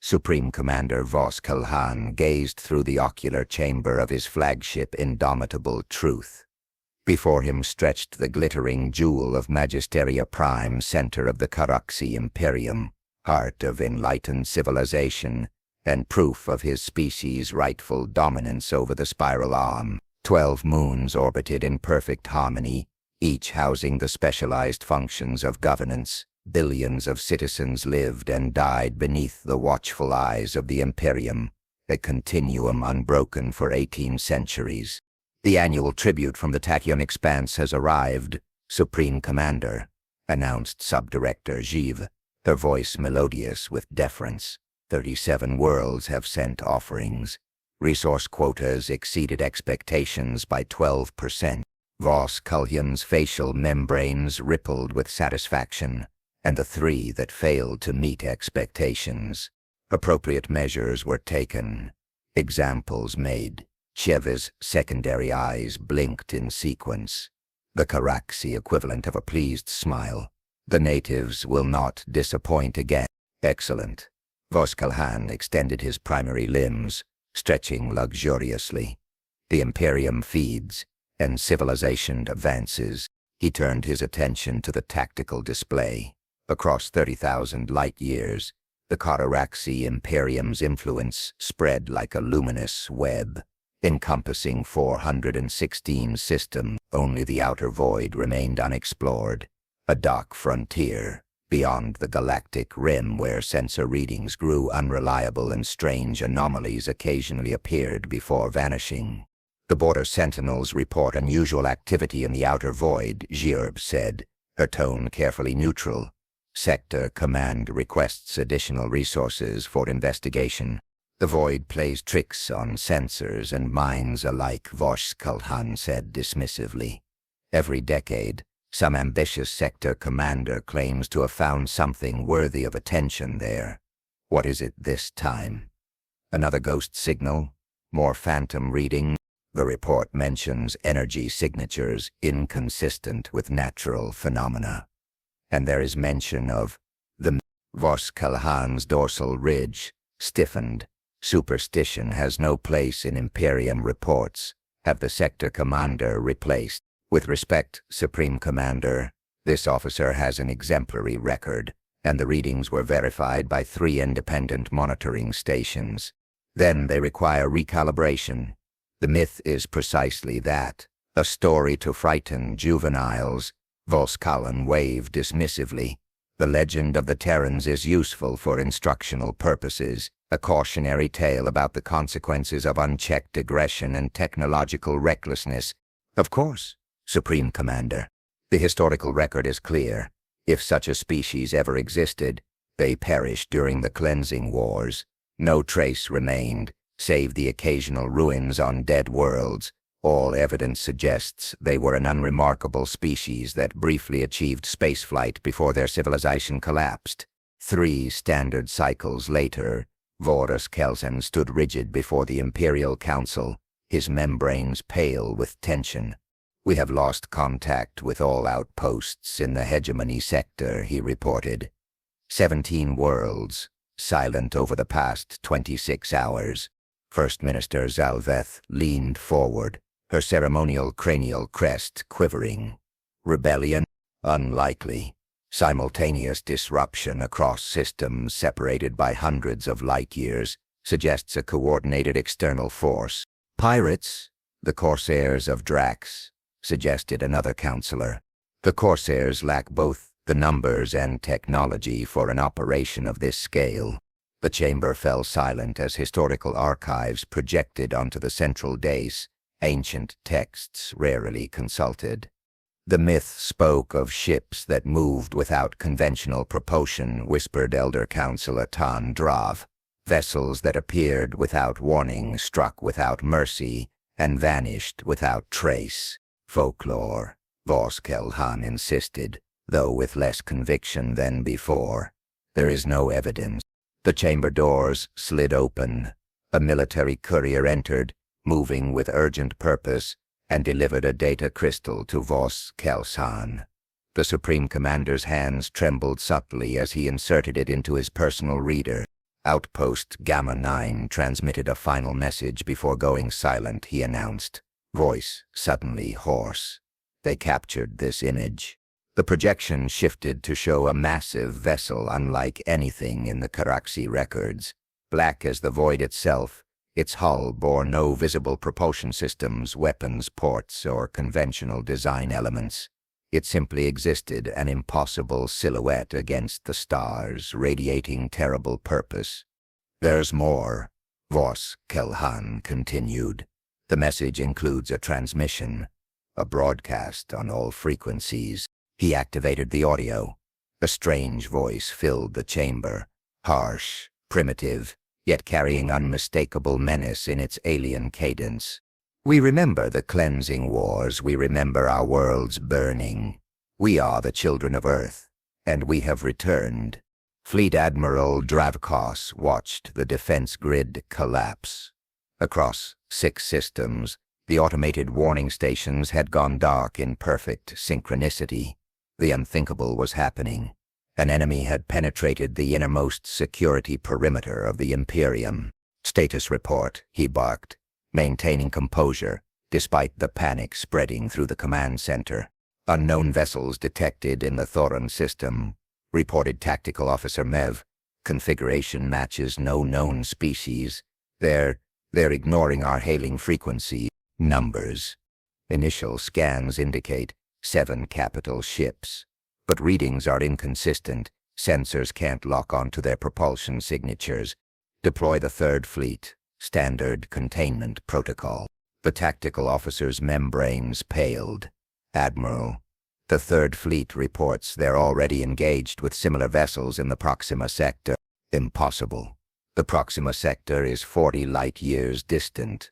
Supreme Commander Vos Kalhan gazed through the ocular chamber of his flagship Indomitable Truth. Before him stretched the glittering jewel of Magisteria Prime, center of the Karaxi Imperium, heart of enlightened civilization, and proof of his species' rightful dominance over the spiral arm. 12 moons orbited in perfect harmony, each housing the specialized functions of governance. Billions of citizens lived and died beneath the watchful eyes of the Imperium, a continuum unbroken for 18 centuries. The annual tribute from the Tachyon Expanse has arrived, Supreme Commander, announced Subdirector Jive, her voice melodious with deference. 37 worlds have sent offerings. Resource quotas exceeded expectations by 12%. Vos Kalhan's facial membranes rippled with satisfaction, and the 3 that failed to meet expectations. Appropriate measures were taken. Examples made. Cheva's secondary eyes blinked in sequence, the Karaxi equivalent of a pleased smile. The natives will not disappoint again. Excellent. Vos Kalhan extended his primary limbs, stretching luxuriously. The Imperium feeds, and civilization advances. He turned his attention to the tactical display. Across 30,000 light-years, the Karaxi Imperium's influence spread like a luminous web, encompassing 416 systems. Only the outer void remained unexplored, a dark frontier beyond the galactic rim where sensor readings grew unreliable and strange anomalies occasionally appeared before vanishing. The border sentinels report unusual activity in the outer void, Jierb said, her tone carefully neutral. Sector Command requests additional resources for investigation. The void plays tricks on sensors and minds alike, Vos Kalhan said dismissively. Every decade, some ambitious sector commander claims to have found something worthy of attention there. What is it this time? Another ghost signal? More phantom reading? The report mentions energy signatures inconsistent with natural phenomena. And there is mention of the Vos Kalhan's dorsal ridge stiffened. Superstition has no place in Imperium reports. Have the sector commander replaced. With respect, Supreme Commander, this officer has an exemplary record, and the readings were verified by 3 independent monitoring stations. Then they require recalibration. The myth is precisely that, a story to frighten juveniles. Vos Kalhan waved dismissively. The legend of the Terrans is useful for instructional purposes, a cautionary tale about the consequences of unchecked aggression and technological recklessness. Of course, Supreme Commander. The historical record is clear. If such a species ever existed, they perished during the cleansing wars. No trace remained, save the occasional ruins on dead worlds. All evidence suggests they were an unremarkable species that briefly achieved spaceflight before their civilization collapsed. 3 standard cycles later, Vorus Kelsen stood rigid before the Imperial Council, his membranes pale with tension. We have lost contact with all outposts in the hegemony sector, he reported. 17 worlds, silent over the past 26 hours. First Minister Zalveth leaned forward, her ceremonial cranial crest quivering. Rebellion? Unlikely. Simultaneous disruption across systems separated by hundreds of light-years suggests a coordinated external force. Pirates? The Corsairs of Drax, suggested another counselor. The Corsairs lack both the numbers and technology for an operation of this scale. The chamber fell silent as historical archives projected onto the central dais, ancient texts rarely consulted. The myth spoke of ships that moved without conventional propulsion, whispered Elder Counselor Tan Drav. Vessels that appeared without warning, struck without mercy, and vanished without trace. Folklore, Vos Kalhan insisted, though with less conviction than before. There is no evidence. The chamber doors slid open. A military courier entered, moving with urgent purpose, and delivered a data crystal to Vos Kalhan. The Supreme Commander's hands trembled subtly as he inserted it into his personal reader. Outpost Gamma 9 transmitted a final message before going silent, he announced, voice suddenly hoarse. They captured this image. The projection shifted to show a massive vessel unlike anything in the Caraxi records. Black as the void itself, its hull bore no visible propulsion systems, weapons, ports, or conventional design elements. It simply existed, an impossible silhouette against the stars, radiating terrible purpose. There's more, Vos Kelhan continued. The message includes a transmission, a broadcast on all frequencies. He activated the audio. A strange voice filled the chamber, harsh, primitive, yet carrying unmistakable menace in its alien cadence. We remember the cleansing wars, we remember our worlds burning. We are the children of Earth, and we have returned. Fleet Admiral Dravkos watched the defense grid collapse. Across 6 systems, the automated warning stations had gone dark in perfect synchronicity. The unthinkable was happening. An enemy had penetrated the innermost security perimeter of the Imperium. Status report, he barked, maintaining composure despite the panic spreading through the command center. Unknown vessels detected in the Thoron system, reported Tactical Officer Mev. Configuration matches no known species. They're ignoring our hailing frequency. Numbers. Initial scans indicate 7 capital ships, but readings are inconsistent. Sensors can't lock onto their propulsion signatures. Deploy the 3rd Fleet. Standard containment protocol. The tactical officer's membranes paled. Admiral, the 3rd Fleet reports they're already engaged with similar vessels in the Proxima sector. Impossible. The Proxima sector is 40 light-years distant.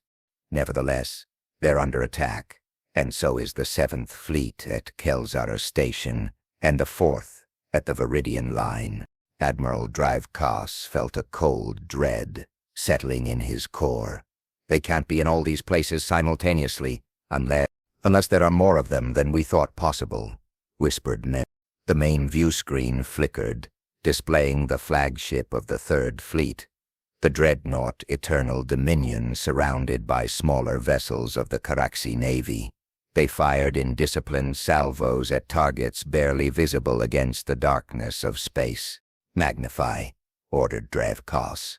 Nevertheless, they're under attack, and so is the 7th Fleet at Kelzara Station, and the 4th at the Viridian Line. Admiral Dravkos felt a cold dread settling in his core. They can't be in all these places simultaneously, unless there are more of them than we thought possible, whispered Ned. The main view screen flickered, displaying the flagship of the 3rd Fleet, the dreadnought Eternal Dominion, surrounded by smaller vessels of the Caraxi Navy. They fired indisciplined salvos at targets barely visible against the darkness of space. Magnify, ordered Dravkos.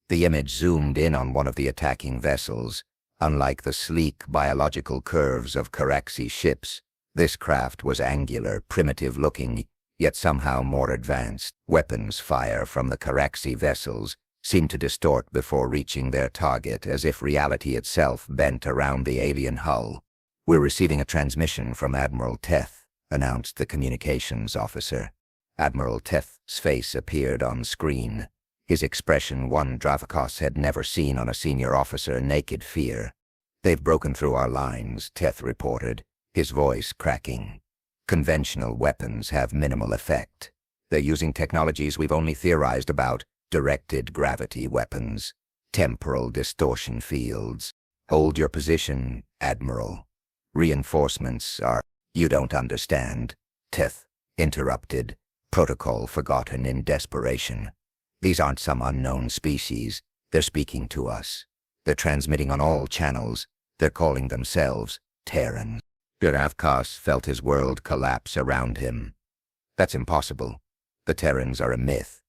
The image zoomed in on one of the attacking vessels. Unlike the sleek biological curves of Caraxi ships, this craft was angular, primitive-looking, yet somehow more advanced. Weapons fire from the Caraxi vessels seemed to distort before reaching their target, as if reality itself bent around the alien hull. "We're receiving a transmission from Admiral Teth," announced the communications officer. Admiral Teth's face appeared on screen. His expression one Dravkos had never seen on a senior officer, naked fear. "They've broken through our lines," Teth reported, his voice cracking. "Conventional weapons have minimal effect. They're using technologies we've only theorized about, directed gravity weapons, temporal distortion fields. Hold your position, Admiral. Reinforcements are—" "You don't understand," Teth interrupted, protocol forgotten in desperation. "These aren't some unknown species. They're speaking to us. They're transmitting on all channels. They're calling themselves Terrans." Dravkos felt his world collapse around him. "That's impossible. The Terrans are a myth,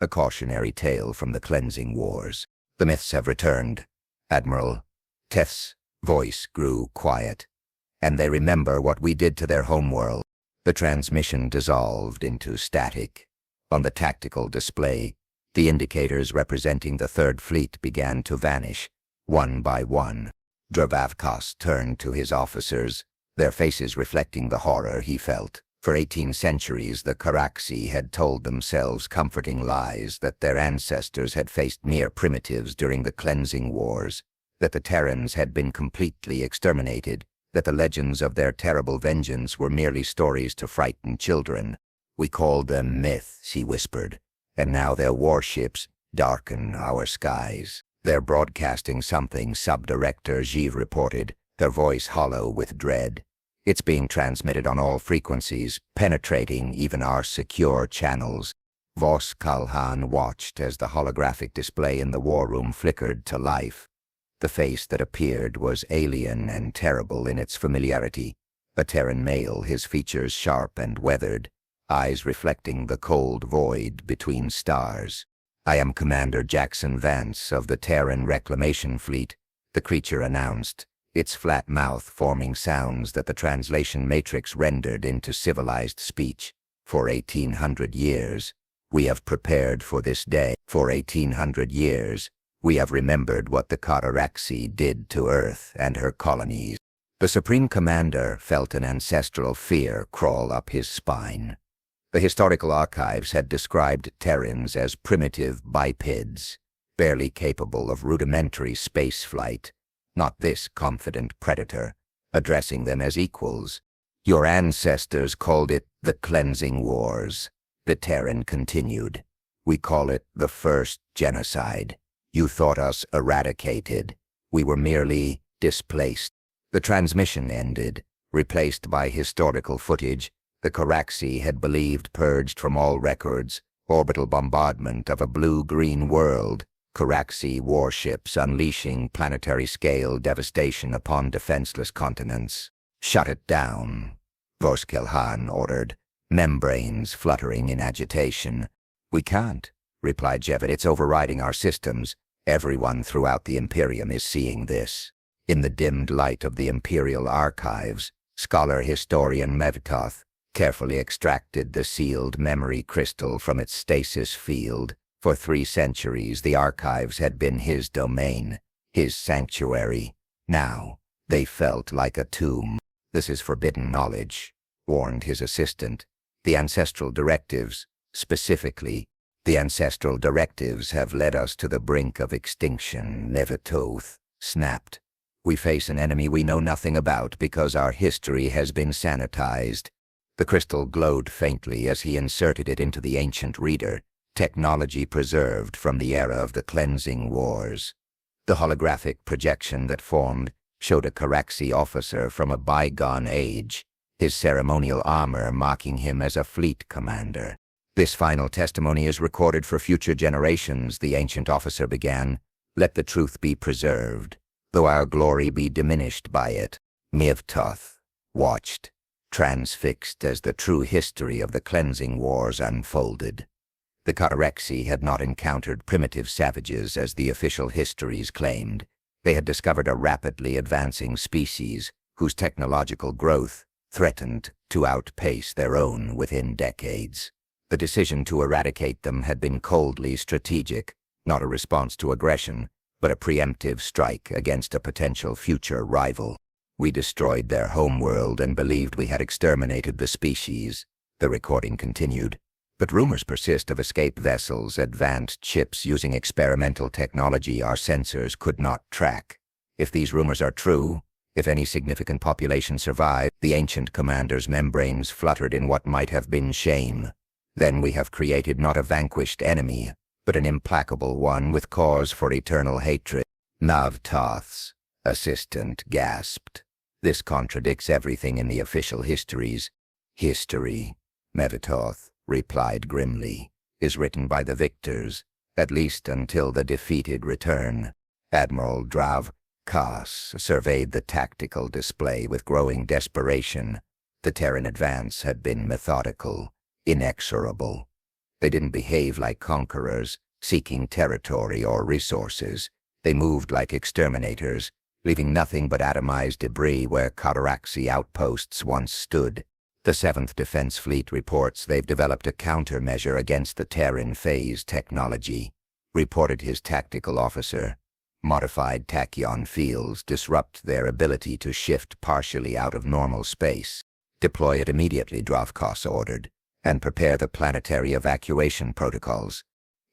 a cautionary tale from the cleansing wars. The myths have returned, Admiral." Teth's voice grew quiet. "And they remember what we did to their homeworld." The transmission dissolved into static. On the tactical display, the indicators representing the 3rd Fleet began to vanish, one by one. Dravkos turned to his officers, their faces reflecting the horror he felt. For 18 centuries, the Caraxi had told themselves comforting lies that their ancestors had faced mere primitives during the cleansing wars, that the Terrans had been completely exterminated, that the legends of their terrible vengeance were merely stories to frighten children. "We called them myths," he whispered, "and now their warships darken our skies. They're broadcasting something," Sub-Director Jiv reported, her voice hollow with dread. "It's being transmitted on all frequencies, penetrating even our secure channels." Vos Kalhan watched as the holographic display in the war room flickered to life. The face that appeared was alien and terrible in its familiarity. A Terran male, his features sharp and weathered, eyes reflecting the cold void between stars. "I am Commander Jackson Vance of the Terran Reclamation Fleet," the creature announced, its flat mouth forming sounds that the translation matrix rendered into civilized speech. "For 1800 years, we have prepared for this day. For 1800 years, we have remembered what the Cataraxi did to Earth and her colonies." The Supreme Commander felt an ancestral fear crawl up his spine. The historical archives had described Terrans as primitive bipeds, barely capable of rudimentary spaceflight, not this confident predator, addressing them as equals. "Your ancestors called it the Cleansing Wars," the Terran continued. "We call it the first genocide. You thought us eradicated. We were merely displaced." The transmission ended, replaced by historical footage the Caraxi had believed purged from all records, orbital bombardment of a blue-green world, Caraxi warships unleashing planetary-scale devastation upon defenseless continents. "Shut it down," Voskelhan ordered, membranes fluttering in agitation. "We can't," replied Jevet. "It's overriding our systems. Everyone throughout the Imperium is seeing this." In the dimmed light of the Imperial archives, scholar-historian Mevtoth carefully extracted the sealed memory crystal from its stasis field. For 3 centuries, the archives had been his domain, his sanctuary. Now, they felt like a tomb. "This is forbidden knowledge," warned his assistant. "The ancestral directives, specifically, the ancestral directives have led us to the brink of extinction," Mevtoth snapped. "We face an enemy we know nothing about because our history has been sanitized." The crystal glowed faintly as he inserted it into the ancient reader, technology preserved from the era of the Cleansing Wars. The holographic projection that formed showed a Caraxi officer from a bygone age, his ceremonial armor mocking him as a fleet commander. "This final testimony is recorded for future generations," the ancient officer began. "Let the truth be preserved, though our glory be diminished by it." Mevtoth watched, transfixed as the true history of the Cleansing Wars unfolded. The Cataraxi had not encountered primitive savages as the official histories claimed. They had discovered a rapidly advancing species whose technological growth threatened to outpace their own within decades. The decision to eradicate them had been coldly strategic, not a response to aggression, but a preemptive strike against a potential future rival. "We destroyed their homeworld and believed we had exterminated the species," the recording continued. "But rumors persist of escape vessels, advanced ships using experimental technology our sensors could not track. If these rumors are true, if any significant population survive," the ancient commander's membranes fluttered in what might have been shame, "then we have created not a vanquished enemy, but an implacable one with cause for eternal hatred." Mevtoth's assistant gasped. "This contradicts everything in the official histories." "History," Mevtoth replied grimly, "is written by the victors, at least until the defeated return." Admiral Drav Kas surveyed the tactical display with growing desperation. The Terran advance had been methodical, inexorable. They didn't behave like conquerors, seeking territory or resources. They moved like exterminators, leaving nothing but atomized debris where Cataraxi outposts once stood. The 7th Defense Fleet reports they've developed a countermeasure against the Terran phase technology, reported his tactical officer. "Modified tachyon fields disrupt their ability to shift partially out of normal space. Deploy it immediately," Dravkos ordered, "and prepare the planetary evacuation protocols."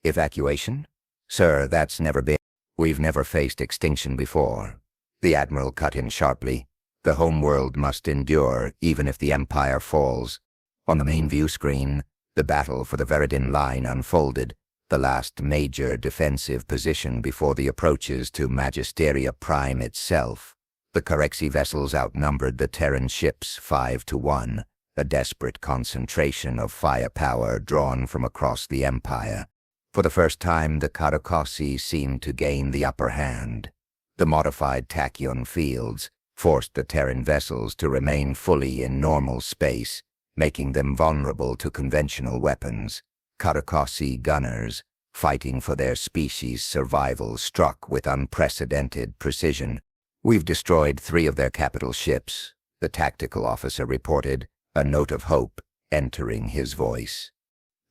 "Evacuation? Sir, that's never been. We've never faced extinction before." The Admiral cut in sharply. "The homeworld must endure, even if the Empire falls." On the main view screen, the battle for the Veridin Line unfolded, the last major defensive position before the approaches to Magisteria Prime itself. The Caraxi vessels outnumbered the Terran ships 5-1, a desperate concentration of firepower drawn from across the Empire. For the first time, the Caracossi seemed to gain the upper hand. The modified tachyon fields forced the Terran vessels to remain fully in normal space, making them vulnerable to conventional weapons. Caracossi gunners, fighting for their species' survival, struck with unprecedented precision. "We've destroyed 3 of their capital ships," the tactical officer reported, a note of hope entering his voice.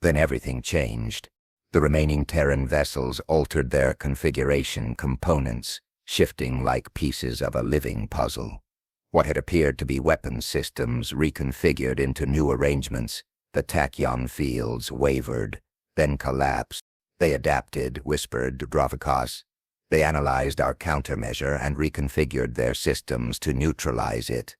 Then everything changed. The remaining Terran vessels altered their configuration components, shifting like pieces of a living puzzle. What had appeared to be weapon systems reconfigured into new arrangements. The tachyon fields wavered, then collapsed. "They adapted," whispered Dravikos. "They analyzed our countermeasure and reconfigured their systems to neutralize it."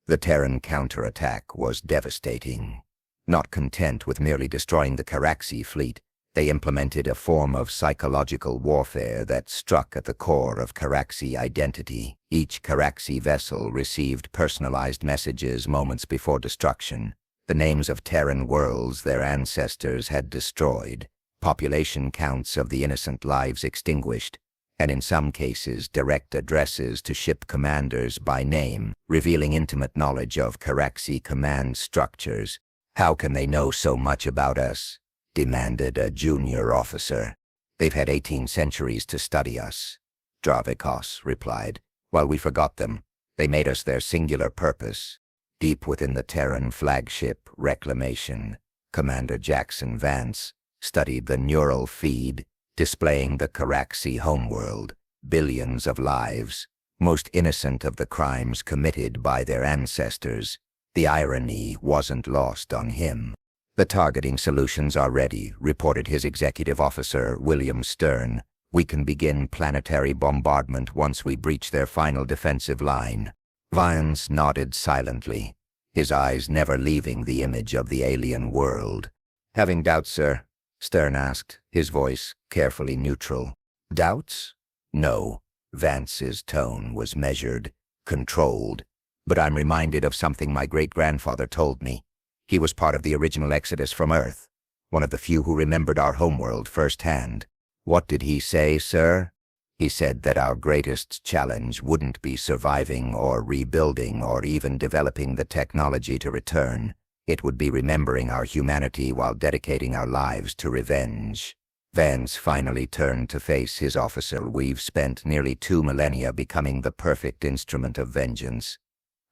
The Terran counterattack was devastating. Not content with merely destroying the Caraxi fleet, they implemented a form of psychological warfare that struck at the core of Caraxi identity. Each Caraxi vessel received personalized messages moments before destruction, the names of Terran worlds their ancestors had destroyed, population counts of the innocent lives extinguished, and in some cases direct addresses to ship commanders by name, revealing intimate knowledge of Caraxi command structures. "How can they know so much about us?" demanded a junior officer. "They've had 18 centuries to study us," Dravikos replied. "While we forgot them, they made us their singular purpose." Deep within the Terran flagship Reclamation, Commander Jackson Vance studied the neural feed displaying the Caraxi homeworld, billions of lives, most innocent of the crimes committed by their ancestors. The irony wasn't lost on him. "The targeting solutions are ready," reported his executive officer, William Stern. "We can begin planetary bombardment once we breach their final defensive line." Vance nodded silently, his eyes never leaving the image of the alien world. "Having doubts, sir?" Stern asked, his voice carefully neutral. "Doubts? No." Vance's tone was measured, controlled. "But I'm reminded of something my great-grandfather told me. He was part of the original exodus from Earth, one of the few who remembered our homeworld firsthand." "What did he say, sir?" "He said that our greatest challenge wouldn't be surviving or rebuilding or even developing the technology to return. It would be remembering our humanity while dedicating our lives to revenge." Vance finally turned to face his officer. "We've spent nearly 2 millennia becoming the perfect instrument of vengeance.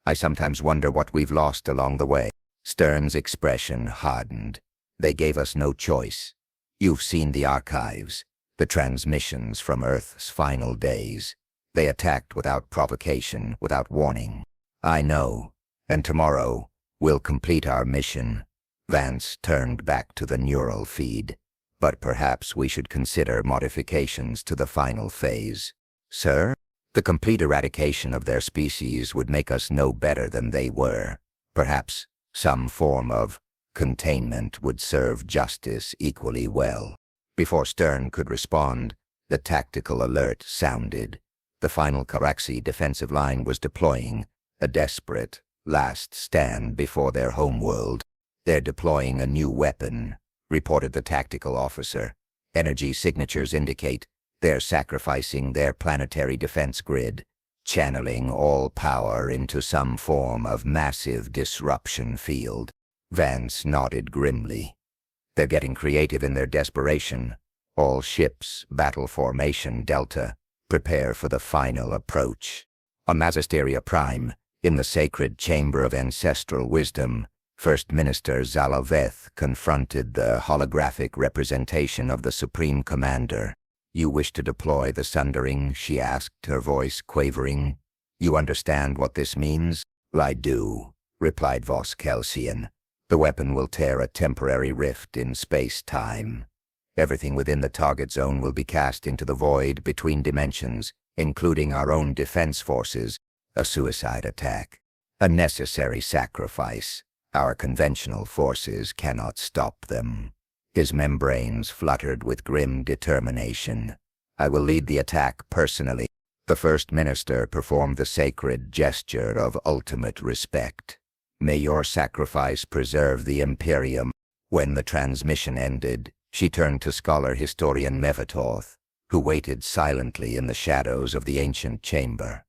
I sometimes wonder what we've lost along the way." Stern's expression hardened. "They gave us no choice. You've seen the archives, the transmissions from Earth's final days. They attacked without provocation, without warning. I know, and tomorrow we'll complete our mission." Vance turned back to the neural feed. "But perhaps we should consider modifications to the final phase." "Sir?" "The complete eradication of their species would make us no better than they were. Perhaps some form of containment would serve justice equally well." Before Stern could respond, the tactical alert sounded. The final Caraxi defensive line was deploying, a desperate last stand before their homeworld. "They're deploying a new weapon," reported the tactical officer. "Energy signatures indicate they're sacrificing their planetary defense grid, channeling all power into some form of massive disruption field." Vance nodded grimly. "They're getting creative in their desperation. All ships, battle formation Delta, prepare for the final approach." On Magisteria Prime, in the sacred chamber of ancestral wisdom, First Minister Zaloveth confronted the holographic representation of the Supreme Commander. "You wish to deploy the Sundering?" she asked, her voice quavering. "You understand what this means?" "I do," replied Voskelsian. "The weapon will tear a temporary rift in space-time. Everything within the target zone will be cast into the void between dimensions, including our own defense forces. A suicide attack. A necessary sacrifice. Our conventional forces cannot stop them." His membranes fluttered with grim determination. "I will lead the attack personally." The First Minister performed the sacred gesture of ultimate respect. May your sacrifice preserve the Imperium. When the transmission ended, she turned to scholar historian Mevatoth, who waited silently in the shadows of the ancient chamber.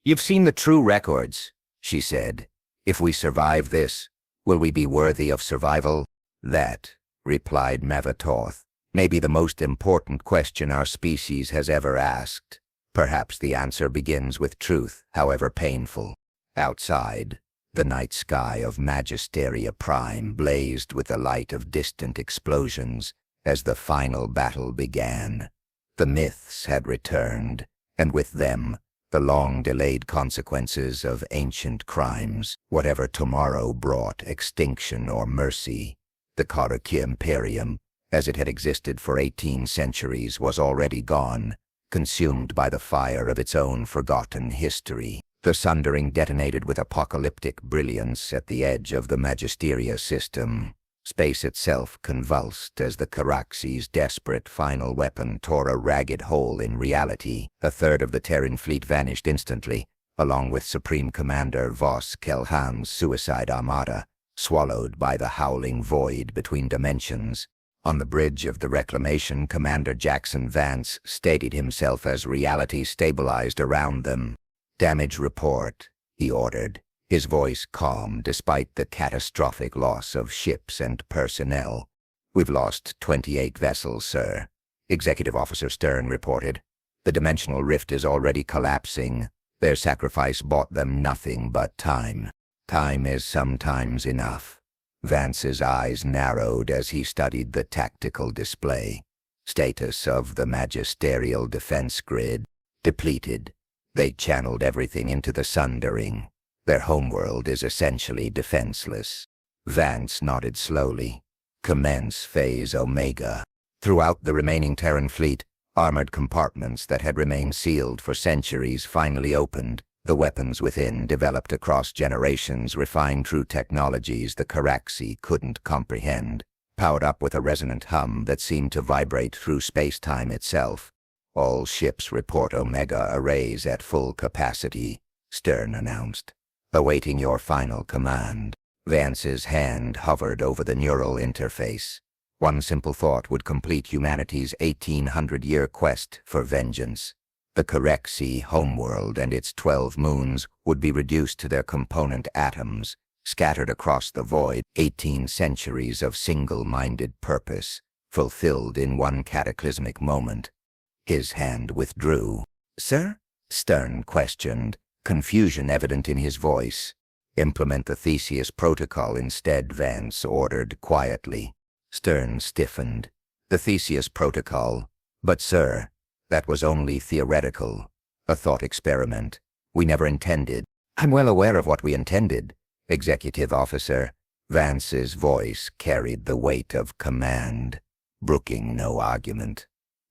"You've seen the true records," she said. "If we survive this, will we be worthy of survival?" "That," replied Mevatoth, "may be the most important question our species has ever asked. Perhaps the answer begins with truth, however painful." Outside, the night sky of Magisteria Prime blazed with the light of distant explosions as the final battle began. The myths had returned, and with them, the long-delayed consequences of ancient crimes, whatever tomorrow brought extinction or mercy. The Karaki Imperium, as it had existed for 18 centuries, was already gone, consumed by the fire of its own forgotten history. The sundering detonated with apocalyptic brilliance at the edge of the Magisteria system. Space itself convulsed as the Caraxes' desperate final weapon tore a ragged hole in reality. A third of the Terran fleet vanished instantly, along with Supreme Commander Vos Kelhan's suicide armada, swallowed by the howling void between dimensions. On the bridge of the Reclamation, Commander Jackson Vance steadied himself as reality stabilized around them. "Damage report," he ordered, his voice calm despite the catastrophic loss of ships and personnel. "We've lost 28 vessels, sir," Executive Officer Stern reported. "The dimensional rift is already collapsing. Their sacrifice bought them nothing but time. Time is sometimes enough." Vance's eyes narrowed as he studied the tactical display. Status of the magisterial defense grid: depleted. They channeled everything into the Sundering. Their homeworld is essentially defenseless. Vance nodded slowly. "Commence Phase Omega." Throughout the remaining Terran fleet, armored compartments that had remained sealed for centuries finally opened. The weapons within, developed across generations, refined through technologies the Caraxi couldn't comprehend, powered up with a resonant hum that seemed to vibrate through space-time itself. "All ships report Omega arrays at full capacity," Stern announced. "Awaiting your final command." Vance's hand hovered over the neural interface. One simple thought would complete humanity's 1800-year quest for vengeance. The Caraxi homeworld and its 12 moons would be reduced to their component atoms, scattered across the void. 18 centuries of single-minded purpose, fulfilled in one cataclysmic moment. His hand withdrew. "Sir?" Stern questioned, confusion evident in his voice. "Implement the Theseus protocol instead," Vance ordered quietly. Stern stiffened. "The Theseus protocol? But sir, that was only theoretical. A thought experiment. We never intended." "I'm well aware of what we intended, Executive Officer." Vance's voice carried the weight of command, brooking no argument.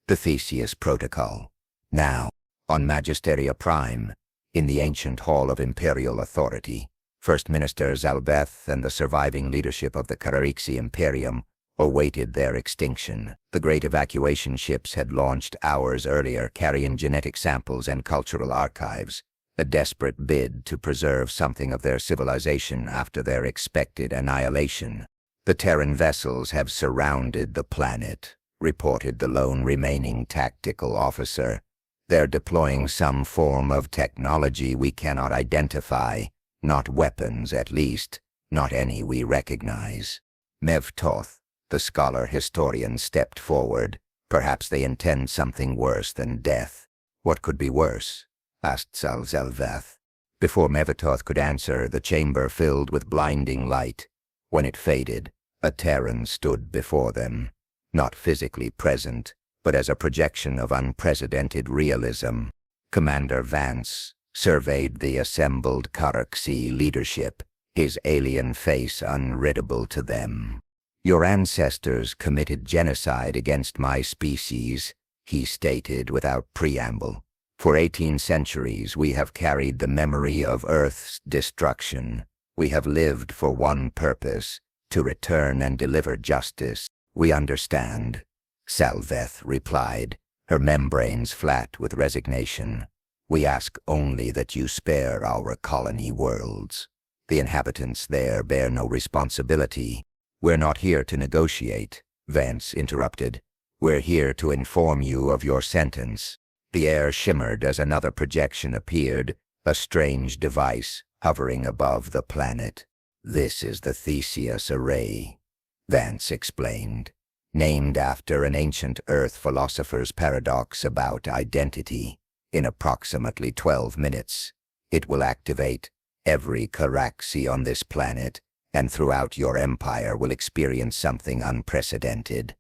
"The Theseus protocol. Now, on Magisteria Prime, in the ancient Hall of Imperial Authority, First Minister Zalbeth and the surviving leadership of the Caraxi Imperium awaited their extinction. The great evacuation ships had launched hours earlier, carrying genetic samples and cultural archives, a desperate bid to preserve something of their civilization after their expected annihilation. "The Terran vessels have surrounded the planet," reported the lone remaining tactical officer. "They're deploying some form of technology we cannot identify. Not weapons, at least. Not any we recognize." Mevatoth, the scholar historian, stepped forward. "Perhaps they intend something worse than death." "What could be worse?" asked Zalveth. Before Mevatoth could answer, the chamber filled with blinding light. When it faded, a Terran stood before them. Not physically present, but as a projection of unprecedented realism. Commander Vance surveyed the assembled Caraxi leadership, his alien face unreadable to them. "Your ancestors committed genocide against my species," he stated without preamble. "For 18 centuries we have carried the memory of Earth's destruction. We have lived for one purpose, to return and deliver justice." "We understand," Zalveth replied, her membranes flat with resignation. "We ask only that you spare our colony worlds." The inhabitants there bear no responsibility. We're not here to negotiate, Vance interrupted. We're here to inform you of your sentence. The air shimmered as another projection appeared, a strange device hovering above the planet. This is the Theseus Array, Vance explained, named after an ancient Earth philosopher's paradox about identity. In approximately 12 minutes, it will activate. Every Caraxi on this planet and throughout your empire will experience something unprecedented.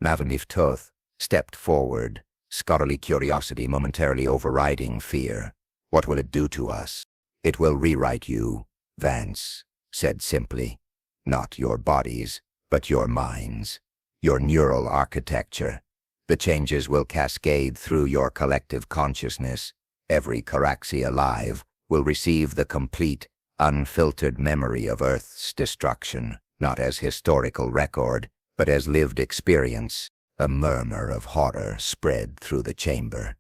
Mavenif Toth stepped forward, scholarly curiosity momentarily overriding fear. What will it do to us? It will rewrite you, Vance said simply. Not your bodies, but your minds, your neural architecture. The changes will cascade through your collective consciousness. Every Caraxi alive will receive the complete, unfiltered memory of Earth's destruction, not as historical record, but as lived experience. A murmur of horror spread through the chamber.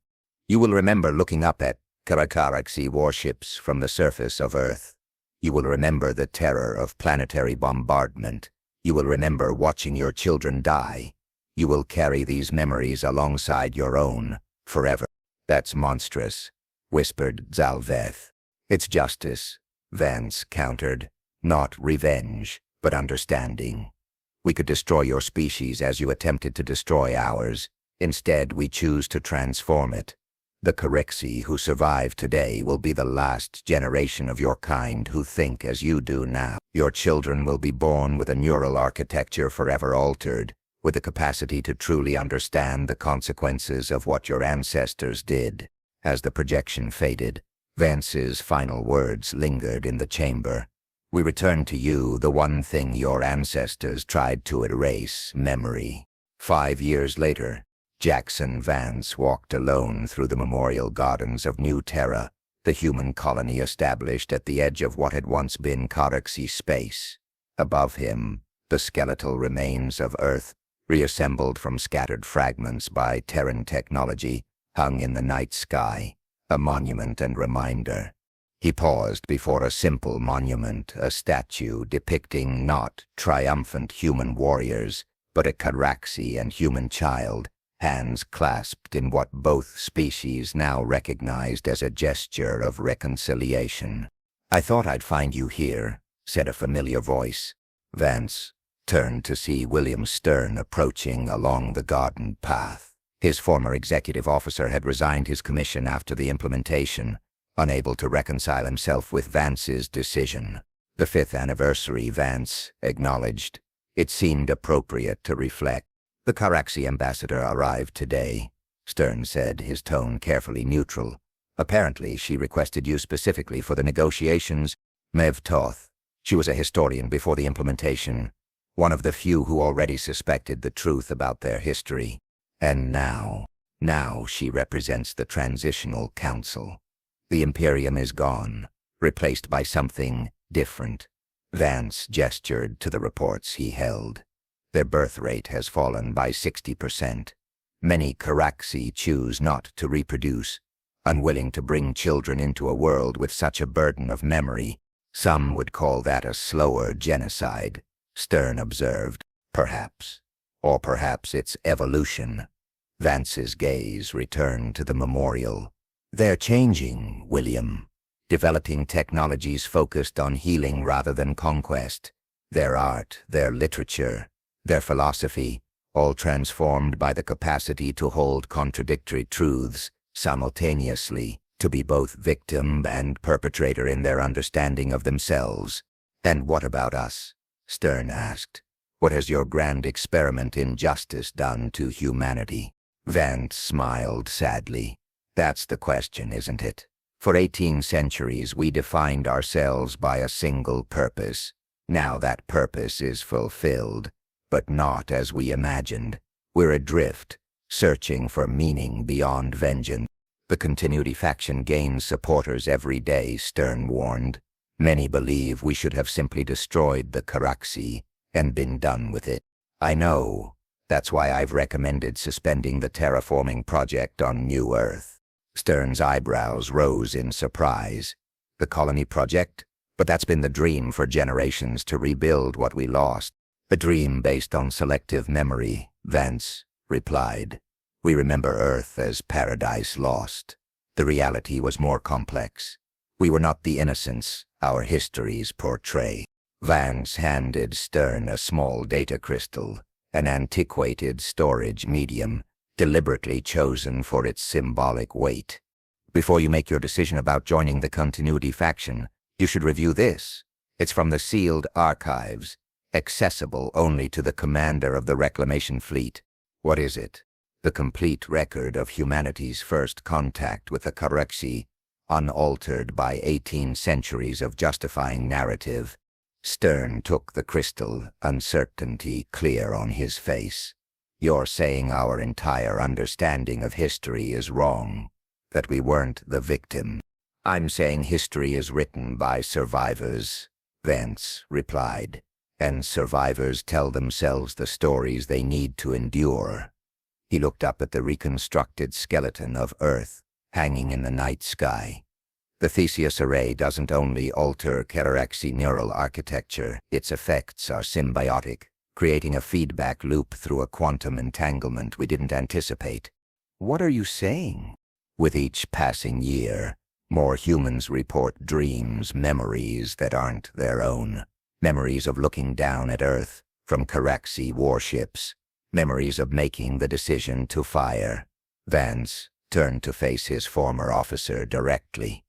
You will remember looking up at Caraxi warships from the surface of Earth. You will remember the terror of planetary bombardment. You will remember watching your children die. You will carry these memories alongside your own, forever. That's monstrous, whispered Zalveth. It's justice, Vance countered. Not revenge, but understanding. We could destroy your species as you attempted to destroy ours. Instead, we choose to transform it. The Caraxi who survive today will be the last generation of your kind who think as you do now. Your children will be born with a neural architecture forever altered, with the capacity to truly understand the consequences of what your ancestors did. As the projection faded, Vance's final words lingered in the chamber. We return to you the one thing your ancestors tried to erase: memory. 5 years later, Jackson Vance walked alone through the memorial gardens of New Terra, the human colony established at the edge of what had once been Caraxi space. Above him, the skeletal remains of Earth, reassembled from scattered fragments by Terran technology, hung in the night sky, a monument and reminder. He paused before a simple monument, a statue depicting not triumphant human warriors, but a Caraxi and human child, hands clasped in what both species now recognized as a gesture of reconciliation. I thought I'd find you here, said a familiar voice. Vance turned to see William Stern approaching along the garden path. His former executive officer had resigned his commission after the implementation, unable to reconcile himself with Vance's decision. The 5th anniversary, Vance acknowledged. It seemed appropriate to reflect. The Caraxi ambassador arrived today, Stern said, his tone carefully neutral. Apparently, she requested you specifically for the negotiations. Mev Toth. She was a historian before the implementation, one of the few who already suspected the truth about their history. And now she represents the Transitional Council. The Imperium is gone, replaced by something different. Vance gestured to the reports he held. Their birth rate has fallen by 60%. Many Caraxi choose not to reproduce, unwilling to bring children into a world with such a burden of memory. Some would call that a slower genocide, Stern observed. Perhaps. Or perhaps it's evolution. Vance's gaze returned to the memorial. They're changing, William. Developing technologies focused on healing rather than conquest. Their art, their literature, their philosophy, all transformed by the capacity to hold contradictory truths simultaneously, to be both victim and perpetrator in their understanding of themselves. And what about us? Stern asked. What has your grand experiment in justice done to humanity? Vance smiled sadly. That's the question, isn't it? For 18 centuries we defined ourselves by a single purpose. Now that purpose is fulfilled, but not as we imagined. We're adrift, searching for meaning beyond vengeance. The Continuity faction gains supporters every day, Stern warned. Many believe we should have simply destroyed the Caraxi and been done with it. I know. That's why I've recommended suspending the terraforming project on New Earth. Stern's eyebrows rose in surprise. The colony project? But that's been the dream for generations, to rebuild what we lost. A dream based on selective memory, Vance replied. We remember Earth as paradise lost. The reality was more complex. We were not the innocents our histories portray. Vance handed Stern a small data crystal, an antiquated storage medium, deliberately chosen for its symbolic weight. Before you make your decision about joining the Continuity faction, you should review this. It's from the sealed archives, accessible only to the commander of the Reclamation Fleet. What is it? The complete record of humanity's first contact with the Caraxi, unaltered by 18 centuries of justifying narrative. Stern took the crystal, uncertainty clear on his face. You're saying our entire understanding of history is wrong, that we weren't the victim. I'm saying history is written by survivors, Vance replied, and survivors tell themselves the stories they need to endure. He looked up at the reconstructed skeleton of Earth hanging in the night sky. The Theseus array doesn't only alter Caraxi neural architecture, its effects are symbiotic, creating a feedback loop through a quantum entanglement we didn't anticipate. What are you saying? With each passing year, more humans report dreams, memories that aren't their own. Memories of looking down at Earth from Caraxi warships. Memories of making the decision to fire. Vance turned to face his former officer directly.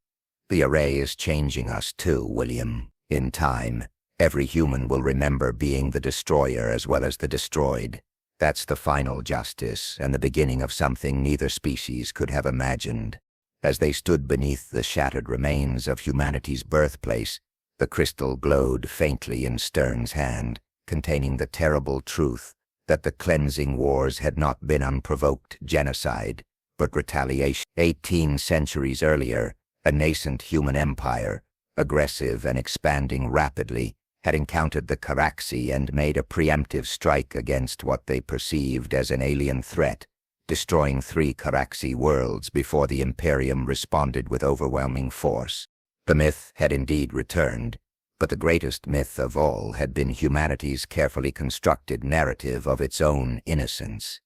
The array is changing us too, William. In time, every human will remember being the destroyer as well as the destroyed. That's the final justice and the beginning of something neither species could have imagined. As they stood beneath the shattered remains of humanity's birthplace, the crystal glowed faintly in Stern's hand, containing the terrible truth that the cleansing wars had not been unprovoked genocide, but retaliation. 18 centuries earlier, a nascent human empire, aggressive and expanding rapidly, had encountered the Caraxi and made a preemptive strike against what they perceived as an alien threat, destroying 3 Caraxi worlds before the Imperium responded with overwhelming force. The myth had indeed returned, but the greatest myth of all had been humanity's carefully constructed narrative of its own innocence.